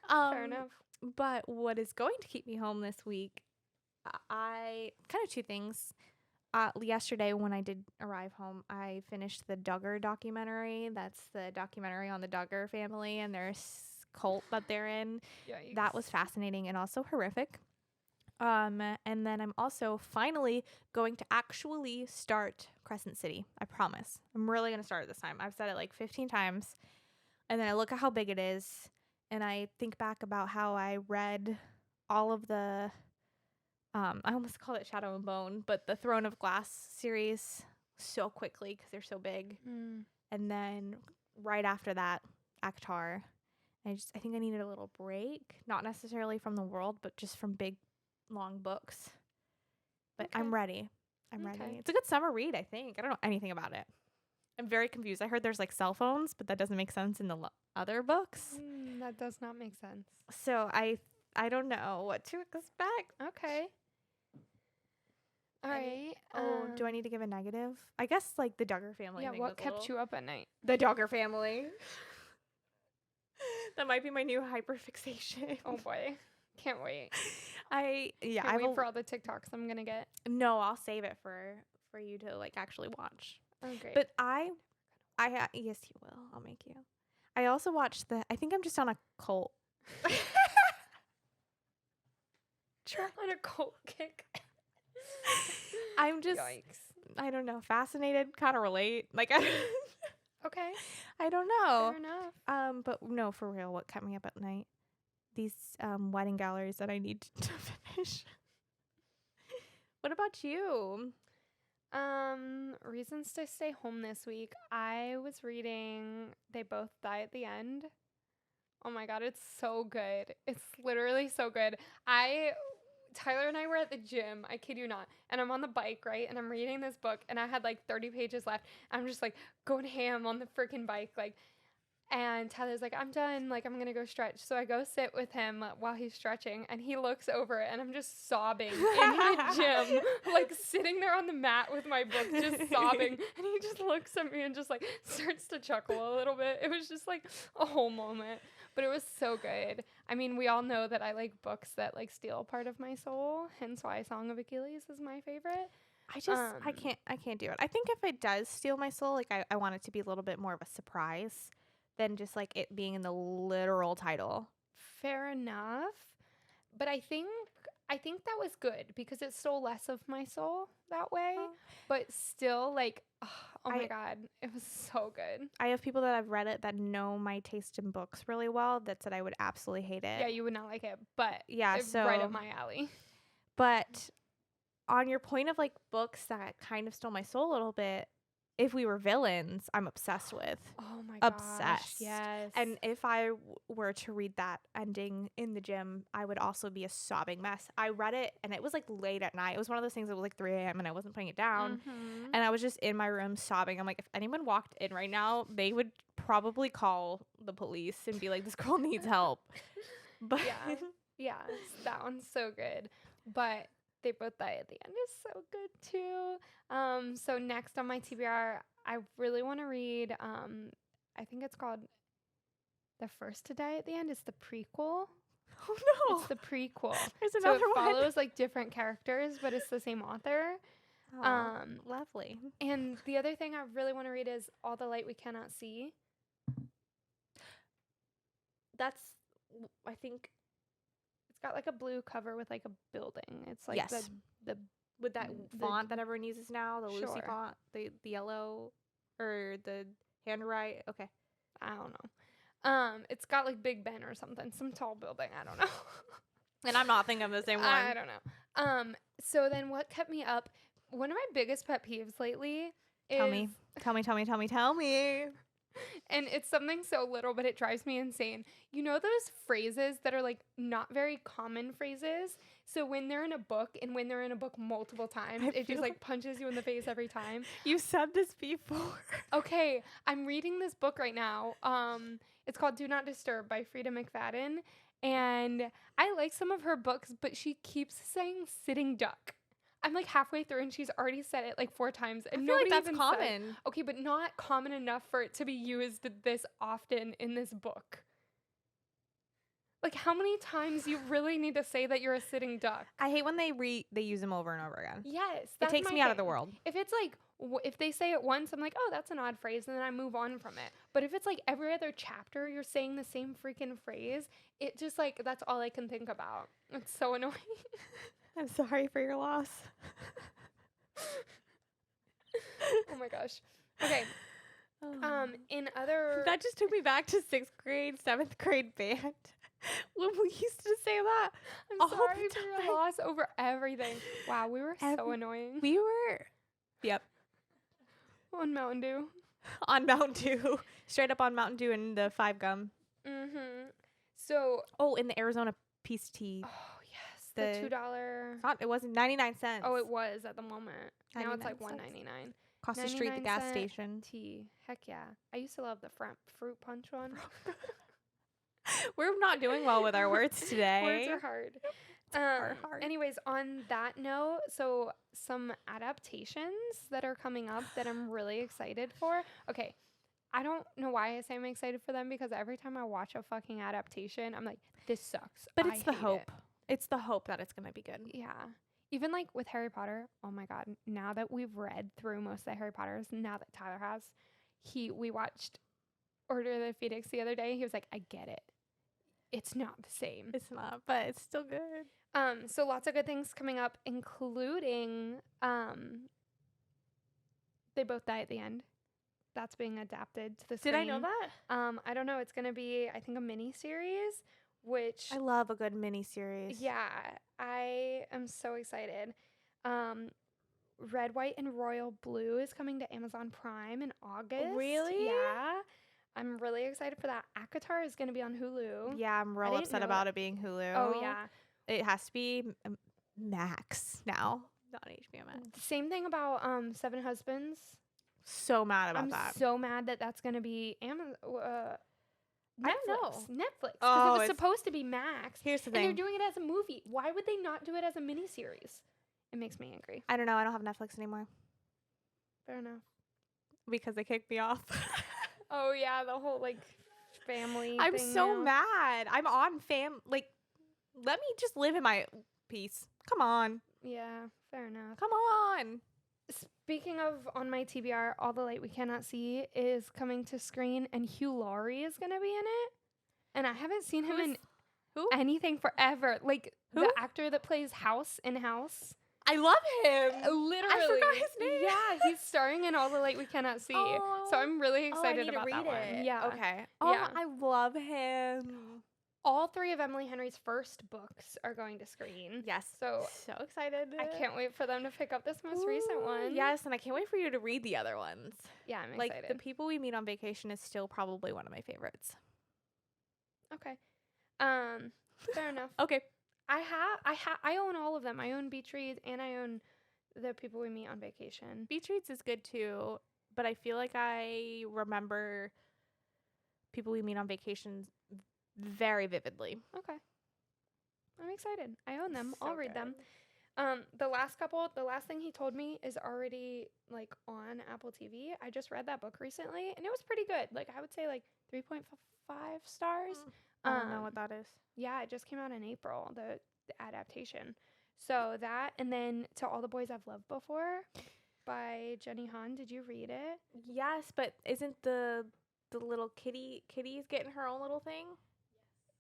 B: Fair enough.
A: But what is going to keep me home this week, I kind of two things. Yesterday when I did arrive home, I finished the Duggar documentary. That's the documentary on the Duggar family and their cult that they're in.
B: Yikes.
A: That was fascinating and also horrific. And then I'm also finally going to actually start Crescent City. I promise. I'm really going to start it this time. I've said it like 15 times. And then I look at how big it is. And I think back about how I read all of the, I almost called it Shadow and Bone, but the Throne of Glass series so quickly because they're so big. And then right after that, Akhtar. I think I needed a little break, not necessarily from the world, but just from big, long books. But okay. I'm ready. I'm ready. It's a good summer read, I think. I don't know anything about it. I'm very confused. I heard there's like cell phones, but that doesn't make sense in the other books.
B: That does not make sense.
A: So I don't know what to expect.
B: Okay. All right.
A: Do I need to give a negative? I guess like the Duggar family.
B: Yeah. What kept you up at night?
A: The Duggar family. That might be my new hyperfixation.
B: Oh boy. Can't wait.
A: I
B: Can't wait for all the TikToks I'm gonna get.
A: no, I'll save it for you to like actually watch.
B: Oh great.
A: But yes, you will. I'll make you. I also watched I think I'm just on a cult.
B: on a cult kick.
A: I'm just
B: Yikes.
A: I don't know, fascinated, kind of relate. Like
B: Okay.
A: I don't know.
B: Fair enough.
A: But no, for real, what kept me up at night? These wedding galleries that I need to finish. What about you?
B: Reasons to stay home this week. I was reading They Both Die at the End. Oh my god, it's so good. It's literally so good. Tyler and I were at the gym, I kid you not, and I'm on the bike, right? And I'm reading this book, and I had like 30 pages left. I'm just like going ham on the freaking bike, like, and Tyler's like, I'm done, like, I'm gonna go stretch. So I go sit with him while he's stretching, and he looks over, and I'm just sobbing in the gym, like sitting there on the mat with my book, just sobbing. And he just looks at me and just like starts to chuckle a little bit. It was just like a whole moment. But it was so good. I mean, we all know that I like books that like steal part of my soul, hence why Song of Achilles is my favorite.
A: I can't do it. I think if it does steal my soul, like I want it to be a little bit more of a surprise than just like it being in the literal title.
B: Fair enough. But I think that was good because it stole less of my soul that way. But still, like, oh my god, it was so good.
A: I have people that have read it that know my taste in books really well that said I would absolutely hate it.
B: Yeah, you would not like it, but
A: yeah,
B: it's
A: so
B: right up my alley.
A: But on your point of like books that kind of stole my soul a little bit, If We Were Villains, I'm obsessed with.
B: Oh my gosh.
A: Obsessed.
B: Yes.
A: And if I were to read that ending in the gym, I would also be a sobbing mess. I read it and it was like late at night. It was one of those things that was like 3 a.m. and I wasn't putting it down.
B: Mm-hmm.
A: And I was just in my room sobbing. I'm like, if anyone walked in right now, they would probably call the police and be like, this girl needs help. But
B: yeah, that one's so good. But They Both Die at the End is so good too. So next on my TBR, I really want to read. I think it's called The First to Die at the End. It's the prequel.
A: Oh no!
B: It's the prequel.
A: There's another
B: so it
A: one.
B: follows like different characters, but it's the same author.
A: Oh, lovely.
B: And the other thing I really want to read is All the Light We Cannot See.
A: That's, I think,
B: it's got like a blue cover with like a building. It's like
A: yes.
B: the
A: with that font that everyone uses now, the Lucy
B: Sure.
A: font, the yellow or the handwrite. Okay.
B: I don't know. It's got like Big Ben or something, some tall building. I don't know.
A: And I'm not thinking of the same one.
B: I don't know. So then what kept me up? One of my biggest pet peeves lately is
A: Tell me.
B: and it's something so little, but it drives me insane. You know those phrases that are like not very common phrases? So when they're in a book and when they're in a book multiple times, it just like punches you in the face every time.
A: You said this before.
B: Okay, I'm reading this book right now. It's called Do Not Disturb by Frida McFadden. And I like some of her books, but she keeps saying sitting duck. I'm like halfway through and she's already said it like 4 times. And
A: I feel like
B: nobody
A: that's
B: even
A: common.
B: said, okay, but not common enough for it to be used this often in this book. Like, how many times you really need to say that you're a sitting duck?
A: I hate when they use them over and over again.
B: Yes,
A: It takes me out of the world.
B: If it's like, if they say it once, I'm like, oh, that's an odd phrase, and then I move on from it. But if it's like every other chapter, you're saying the same freaking phrase, it just like, that's all I can think about. It's so annoying.
A: I'm sorry for your loss.
B: Oh my gosh. Okay. In other...
A: That just took me back to 6th grade, 7th grade band. When we used to say that.
B: I'm sorry for your loss over everything. Wow, we were so annoying.
A: We were. Yep.
B: On Mountain Dew.
A: On Mountain Dew. Straight up on Mountain Dew and the 5 gum.
B: Mm-hmm. So...
A: Oh, in the Arizona Peace Tea.
B: Oh, yes. The $2...
A: It wasn't 99 cents.
B: Oh, it was at the moment. Now it's like $1.99.
A: Costa Street, the gas station.
B: Tea. Heck yeah. I used to love the fruit punch one.
A: We're not doing well with our words today.
B: Words are hard.
A: Hard.
B: Anyways, on that note, so some adaptations that are coming up that I'm really excited for. Okay, I don't know why I say I'm excited for them, because every time I watch a fucking adaptation, I'm like, this sucks.
A: But
B: I
A: it's the
B: hate
A: hope.
B: it.
A: It's the hope that it's going to be good.
B: Yeah. Even like with Harry Potter, oh my God, now that we've read through most of the Harry Potters, now that Tyler has, we watched Order of the Phoenix the other day. He was like, I get it. It's not the same.
A: It's not, but it's still good.
B: So lots of good things coming up, including They Both Die at the End. That's being adapted to the screen.
A: Did I know that?
B: I don't know. It's gonna be, I think, a mini series, which
A: I love a good mini series.
B: yeah, I am so excited. Red, White, and Royal Blue is coming to Amazon Prime in August.
A: Really?
B: Yeah. I'm really excited for that. ACOTAR is going to be on Hulu.
A: Yeah, I'm real
B: didn't
A: upset
B: know
A: about it being Hulu.
B: Oh, yeah.
A: It has to be Max now, not HBO Max.
B: Same thing about Seven Husbands.
A: So mad about
B: I'm
A: that.
B: so mad that that's going to be Netflix.
A: I don't know.
B: Netflix. Because
A: Oh,
B: it was
A: it's-
B: supposed to be Max.
A: Here's the
B: And they're
A: thing.
B: doing it as a movie. Why would they not do it as a miniseries? It makes me angry.
A: I don't know. I don't have Netflix anymore
B: Fair enough.
A: because they kicked me off.
B: Oh, yeah. The whole, like, family
A: I'm
B: thing
A: so
B: now.
A: mad. I'm on like, let me just live in my peace. Come on.
B: Yeah, fair enough.
A: Come on.
B: Speaking of on my TBR, All the Light We Cannot See is coming to screen, and Hugh Laurie is going to be in it. And I haven't seen him in
A: Who?
B: anything forever. Like,
A: Who?
B: the actor that plays House in House.
A: I love him.
B: Literally.
A: I forgot his name.
B: Yeah, he's starring in All the Light We Cannot See.
A: Oh.
B: So I'm really
A: I
B: excited
A: need to
B: about that
A: read
B: one.
A: it.
B: Yeah.
A: Okay. Oh,
B: Yeah.
A: I love him.
B: All three of Emily Henry's first books are going to screen.
A: Yes.
B: So
A: excited.
B: I can't wait for them to pick up this most recent
A: Ooh,
B: one.
A: Yes, and I can't wait for you to read the other ones.
B: Yeah, I'm
A: Like
B: excited.
A: The People We Meet on Vacation is still probably one of my favorites.
B: Okay. Fair enough.
A: Okay.
B: I own all of them. I own Beach Reads and I own The People We Meet on Vacation.
A: Beach Reads is good too, but I feel like I remember People We Meet on Vacation very vividly.
B: Okay. I'm excited. I own them.
A: So
B: I'll read them.
A: good.
B: The last thing he told me is already like on Apple TV. I just read that book recently and it was pretty good. Like I would say like 3.5 stars.
A: I don't know what that is.
B: Yeah, it just came out in April, the adaptation. So that, and then To All the Boys I've Loved Before by Jenny Han. Did you read it?
A: Yes, but isn't the little kitty's getting her own little thing?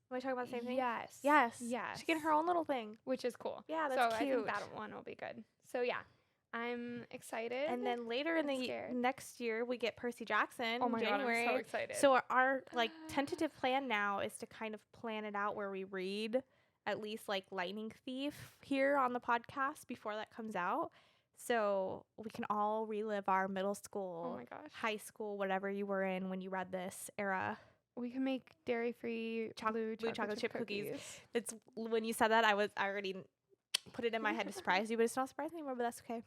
A: Am I talking about the same thing?
B: Yes.
A: Yes.
B: Yes.
A: She's getting her own little thing.
B: Which is cool.
A: Yeah, that's
B: so
A: cute.
B: I think that one will be good. So yeah, I'm excited.
A: And then later in
B: and
A: the
B: scared.
A: next year, we get Percy Jackson
B: Oh my
A: in January.
B: God, I'm so excited.
A: So our like tentative plan now is to kind of plan it out where we read at least like Lightning Thief here on the podcast before that comes out. So we can all relive our middle school,
B: oh my gosh,
A: high school, whatever you were in when you read this era.
B: we can make dairy-free blue chocolate chip cookies.
A: It's when you said that I already put it in my head to surprise you, but it's not surprising anymore, but that's okay.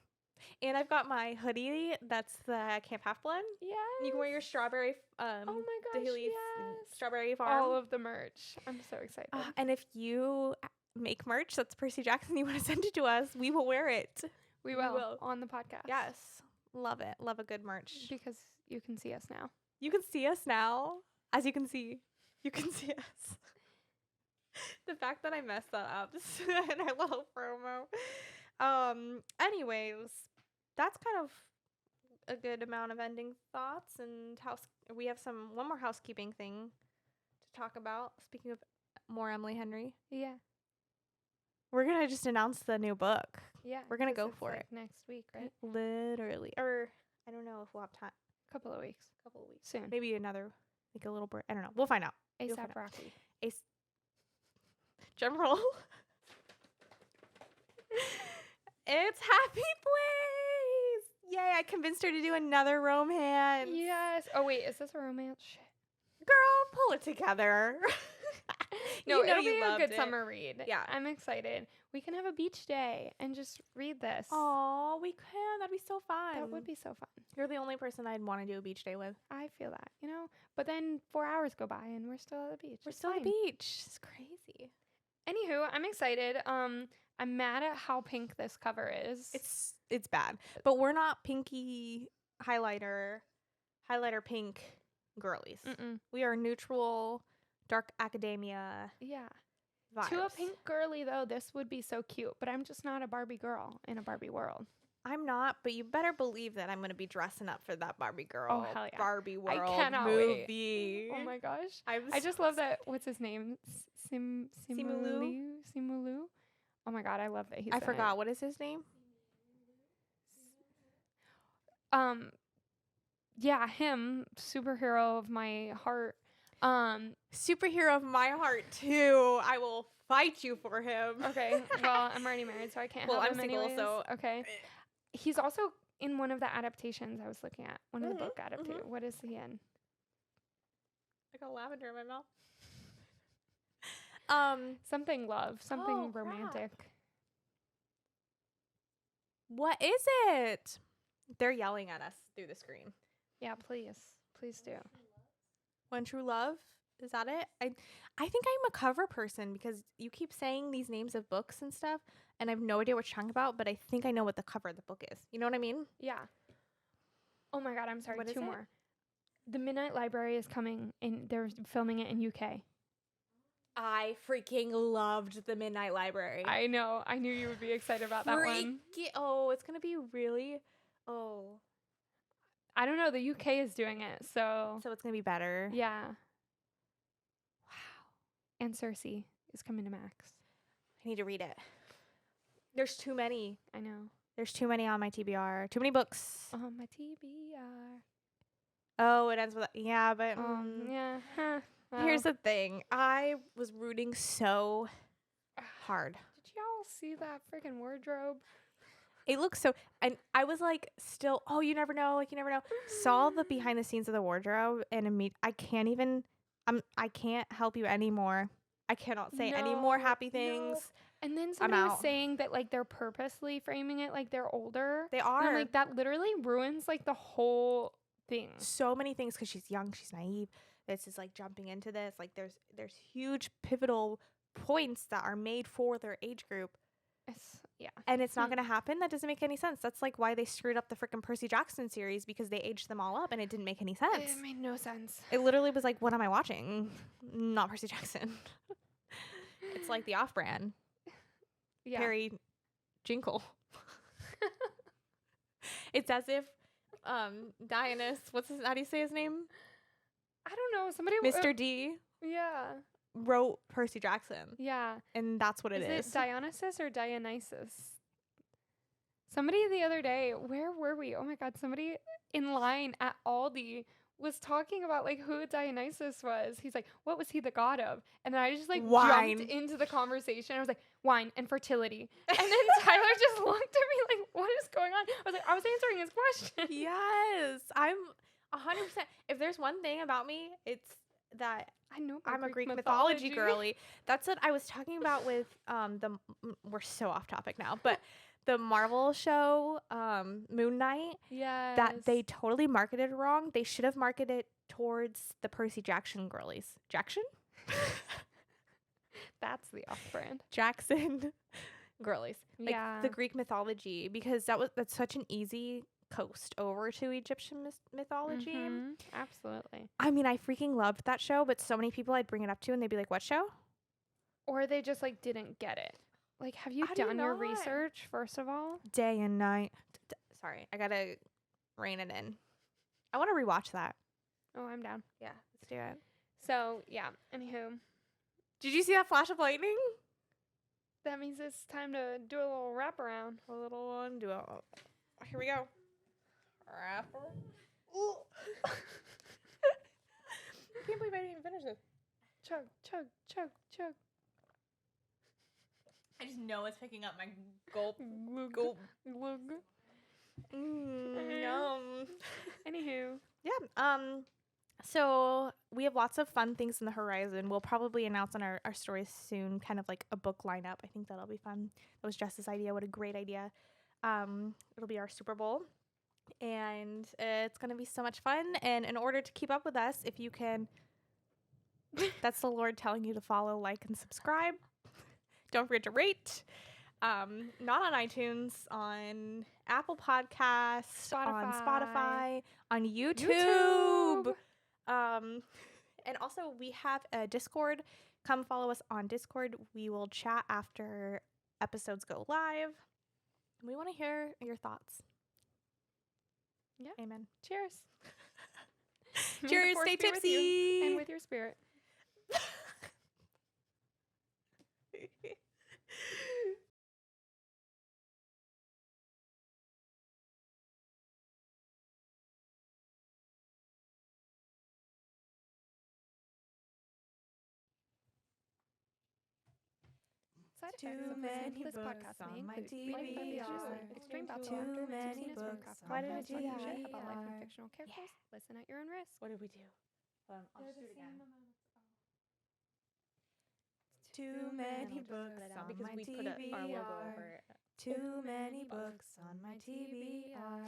A: And I've got my hoodie that's the Camp Half Blood.
B: Yeah.
A: You can wear your strawberry
B: Oh my gosh,
A: Dahili's
B: yes.
A: strawberry farm.
B: All of the merch. I'm so excited.
A: And if you make merch that's Percy Jackson, you want to send it to us, we will wear it.
B: we
A: we
B: will
A: will.
B: on the podcast.
A: Yes. Love it. Love a good merch.
B: Because you can see us now.
A: You can see us now. As you can see. You can see us. The fact that I messed that up in our little promo. Anyways, that's kind of a good amount of ending thoughts and we have one more housekeeping thing to talk about. Speaking of more Emily Henry,
B: Yeah.
A: we're gonna just announce the new book.
B: Yeah.
A: We're gonna
B: 'cause
A: go
B: it's,
A: for
B: like,
A: it.
B: next week, right?
A: Literally, or I don't know if we'll have time.
B: Couple of weeks.
A: Couple of weeks,
B: Soon.
A: maybe another like a little break. I don't know. We'll find out. You'll find
B: ASAP
A: out.
B: Rocky.
A: Drum roll. It's Happy Place! Yay, I convinced her to do another romance.
B: Yes. Oh wait, is this a romance? Shit.
A: Girl, pull it together.
B: No,
A: You know
B: it'll
A: you
B: be a
A: loved
B: good
A: it.
B: summer read.
A: Yeah.
B: I'm excited. We can have a beach day and just read this.
A: Oh, we can. That'd be so fun.
B: That would be so fun.
A: You're the only person I'd want to do a beach day with.
B: I feel that, But then 4 hours go by and we're still at the beach.
A: We're
B: It's
A: still at
B: fine.
A: the beach. It's crazy.
B: Anywho, I'm excited. I'm mad at how pink this cover is.
A: It's bad. But we're not pinky highlighter pink girlies.
B: Mm-mm.
A: We are neutral, dark academia
B: Yeah.
A: vibes.
B: To a pink girly, though, this would be so cute. But I'm just not a Barbie girl in a Barbie world.
A: I'm not, but you better believe that I'm going to be dressing up for that Barbie girl.
B: Oh, hell yeah.
A: Barbie
B: I
A: World
B: cannot wait.
A: movie.
B: Oh my gosh.
A: I'm
B: I
A: so
B: just love that. What's his name?
A: Simulu?
B: Simulu? Oh my god, I love that he's
A: I
B: in
A: forgot.
B: it.
A: What is his name?
B: Yeah, him, superhero of my heart.
A: Superhero of my heart, too. I will fight you for him.
B: Okay, well, I'm already married, so I can't
A: Well,
B: have
A: I'm
B: him
A: single,
B: anyways.
A: so
B: Okay. He's also in one of the adaptations I was looking at. One of the book
A: Mhm,
B: adaptations. What is he in?
A: I got lavender in my mouth.
B: Something love. Something
A: Oh, crap.
B: romantic.
A: What is it? They're yelling at us through the screen.
B: Yeah, please. Please do.
A: One True Love? Is that it? I think I'm a cover person because you keep saying these names of books and stuff, and I have no idea what you're talking about, but I think I know what the cover of the book is. You know what I mean?
B: Yeah. Oh my god, I'm sorry.
A: What is
B: Two
A: it?
B: more. The Midnight Library is coming, and they're filming it in UK.
A: I freaking loved The Midnight Library.
B: I know. I knew you would be excited about that one.
A: Oh, it's going to be really... Oh.
B: I don't know. The UK is doing it, so
A: So it's going to be better.
B: yeah.
A: Wow.
B: And Cersei is coming to Max.
A: I need to read it. There's too many.
B: I know.
A: There's too many on my TBR. Too many books.
B: On my TBR.
A: Oh, it ends with... Yeah, but...
B: Yeah. Huh.
A: Here's the thing. I was rooting so hard.
B: Did y'all see that freaking wardrobe?
A: It looks so... And I was like, still... Oh, you never know. Like, you never know. Saw the behind the scenes of the wardrobe and I can't even... I can't help you anymore. I cannot say any more happy things.
B: No. And then somebody was
A: out.
B: saying that like they're purposely framing it like they're older.
A: They
B: And
A: are.
B: I'm like, that literally ruins like the whole thing.
A: So many things because she's young. She's naive. This is like jumping into this. Like there's huge pivotal points that are made for their age group.
B: Yeah.
A: And it's not going to happen. That doesn't make any sense. That's like why they screwed up the freaking Percy Jackson series because they aged them all up and it didn't make any sense.
B: It made no sense.
A: It literally was like, what am I watching? Not Percy Jackson. It's like the off-brand.
B: Yeah.
A: Perry Jinkle. It's as if Dionysus, how do you say his name?
B: I don't know. Somebody
A: Mr. D
B: yeah.
A: wrote Percy Jackson.
B: Yeah.
A: And that's what it is.
B: Is it Dionysus or Dionysus? Somebody the other day, where were we? Oh my god, somebody in line at Aldi was talking about like who Dionysus was. He's like, what was he the god of? And then I just like
A: Wine.
B: jumped into the conversation. I was like, wine and fertility. And then Tyler just looked at me like, what is going on? I was like, I was answering his question.
A: Yes. I'm 100%. If there's one thing about me, it's that
B: I know
A: I'm a Greek mythology girly. That's what I was talking about with we're so off topic now, but the Marvel show Moon Knight.
B: Yes.
A: That they totally marketed wrong. They should have marketed it towards the Percy Jackson girlies. Jackson?
B: That's the off-brand.
A: Jackson girlies. Like
B: Yeah.
A: the Greek mythology, because that's such an easy coast over to Egyptian mythology.
B: Mhm. Absolutely.
A: I mean, I freaking loved that show, but so many people I'd bring it up to and they'd be like, what show?
B: Or they just like didn't get it. Like, have you
A: How do you
B: done your
A: not?
B: research first of all?
A: Day and night. Sorry, I gotta rein it in. I want to rewatch that.
B: Oh, I'm down.
A: Yeah, let's do it.
B: So yeah. Anywho,
A: Did you see that flash of lightning?
B: that means it's time to do a little wraparound.
A: A little one. Here we go. Wrapper. Ooh. I can't believe I didn't even finish this.
B: Chug, chug, chug, chug.
A: I just know it's picking up my gulp.
B: Glug,
A: Gulp.
B: glug.
A: Yum.
B: Anywho,
A: Yeah. So we have lots of fun things in the horizon. We'll probably announce on our stories soon, kind of like a book lineup. I think that'll be fun. That was Jess's idea. What a great idea. It'll be our Super Bowl. And it's going to be so much fun. And in order to keep up with us, if you can, that's the Lord telling you to follow, like, and subscribe. Don't forget to rate. Not on iTunes, on Apple Podcasts, on Spotify, on YouTube. And also we have a Discord. Come follow us on Discord. We will chat after episodes go live. We want to hear your thoughts.
B: Yeah.
A: Amen.
B: Cheers. May the
A: Cheers.
B: force
A: Stay
B: be with you
A: tipsy.
B: and with your spirit. Side effects of listening to this podcast may include reading vivaciously, extreme bouts of laughter, tipsiness from craft
A: Why did
B: podcasts,
A: we do
B: talking shit
A: that?
B: about life and fictional characters. Listen at your own risk.
A: What did we do? I'll just do it again.
B: Too many books
A: because we put our logo over it.
B: Too many books on my TBR.